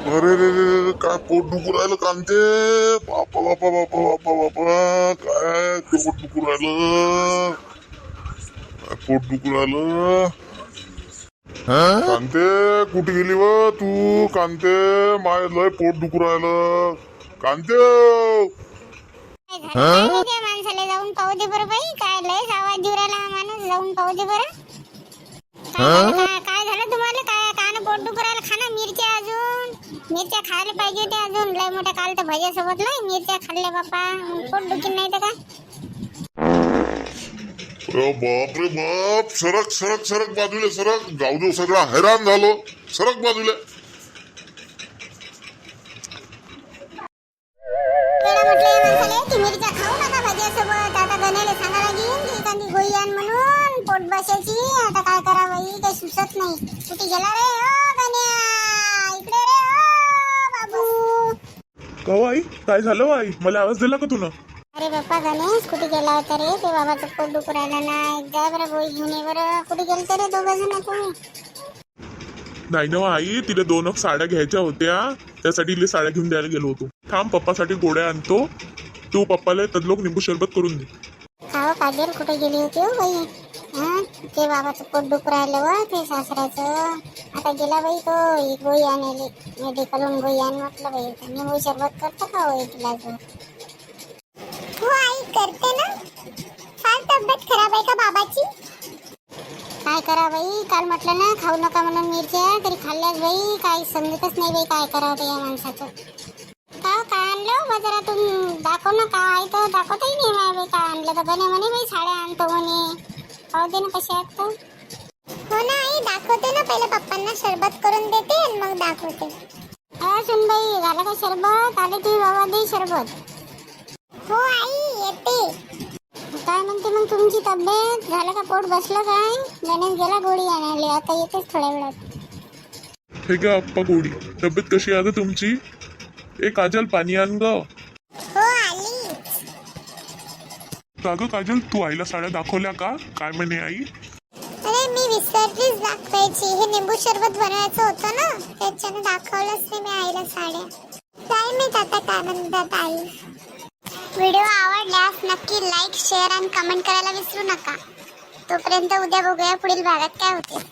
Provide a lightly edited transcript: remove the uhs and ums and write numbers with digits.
अरे रे रे रे, काय पोट दुखू राहिलं कांते. बापा बापा बापा बापा बापा, काय पोट दुखू राहिलं. काय पोट दुखू राहिलं. कांते कुठे गेली व तू. कांते माय लय पोट दुखू राहिलं. कांते त्या माणसाला जाऊन पाहू दे बरं बाई. काय लयच आवाज देऊ राहिला हा माणूस. जाऊन पाहू दे बरं. काय झालं तुम्हाला. काय कान पोट दुखू राहिलं. खाना मिरच्या. अजून मिरच्या खायला पाहिजे होत्या. अजून लय मोठ्या काल तर भज्यासोबत लय मिरच्या खाल्ल्या बापा. पोट दुखीन नाही तर काय. बाप रे बाप. सरक सरक सरक बाजूला सरक. गावजो सगळा हैराण झालो. सरक बाजूला. मिरच्या खाऊ नका भज्यासोबत. आता गण्याला सांगा लागेल की एखादी गोळी आण म्हणून पोट बसायची. आता काय करा बाई. काही सुचत नाही. कुठे गेला रे ओ गण्या. इकडे रे ओ बाबू. का आई काय झालं आई. मला आवाज दिला का तुला. अरे बाप्पा गणेश कुठे गेला होता रे. ते बाबाचं पोट दुखू राहिलं ना. एकदा बरं गोळी घेऊन ये बरं. कुठे गेलते रे दोघं जण तुम्ही. नाही ना आई तिला 2 साड्या घ्यायच्या होत्या. त्यासाठी तिला साड्या घेऊन द्यायला गेलो होतो. थांब पप्पासाठी गोळ्या आणतो. तू पप्पाला तदलोक निंबू सरबत करून दे. खाओ काजल कुठे गेली होती हो बाई. ते बाबाचं पोट दुखू राहिलं व ते सासऱ्याचं. आता गेला बाई तो गोळी आणायला. मेडिकलून गोळी आण म्हटलं बाई. निंबू सरबत करतं का होय तिला जो. हो आई करते ना. फार तब्येत खराब आहे का बाबाची. काय करा बाई. काल म्हटलं ना खाऊ नका म्हणून मिरच्या. तरी खाल्ल्याच बाई. काही समजतच नाही बाई काय करावं ते या माणसाचं. काय आणलं बाजारातून. दाखव ना काय. तर दाखवतही नाही माय बाई. काय आणलं तर बने म्हणे बाई साड्या आणतो म्हणे. पाहू दे ना कशा आहेत तर. हो ना आई दाखवते ना. पहिले पप्पांना सरबत करून देते आणि मग दाखवते. हा सुनबाई झालं का सरबत. आले तुम्ही बाबा दे सरबत. हो आई येते. काय म्हणते मग तुमची तब्येत. झालं का पोट बसलं काय. गणेश गेला गोळी आणायला. आता येतेच थोड्या वेळात. हे घ्या आप्पा गोळी. तब्येत कशी आहे ग तुमची. ए काजल पाणी आण ग. हो आली. का ग काजल तू आईला साड्या दाखवल्या का. काय म्हणे आई. अरे मी विसरलीच दाखवायची. हे निंबू सरबत बनवायचं होतं ना. त्याच्याने दाखवलंच नाही मी आईला साड्या. काय माहित आता काय म्हणतात आई. व्हिडिओ आवडल्यास नक्की लाईक शेअर आणि कमेंट करायला विसरू नका. तोपर्यंत उद्या बघूया पुढील भागात काय होते.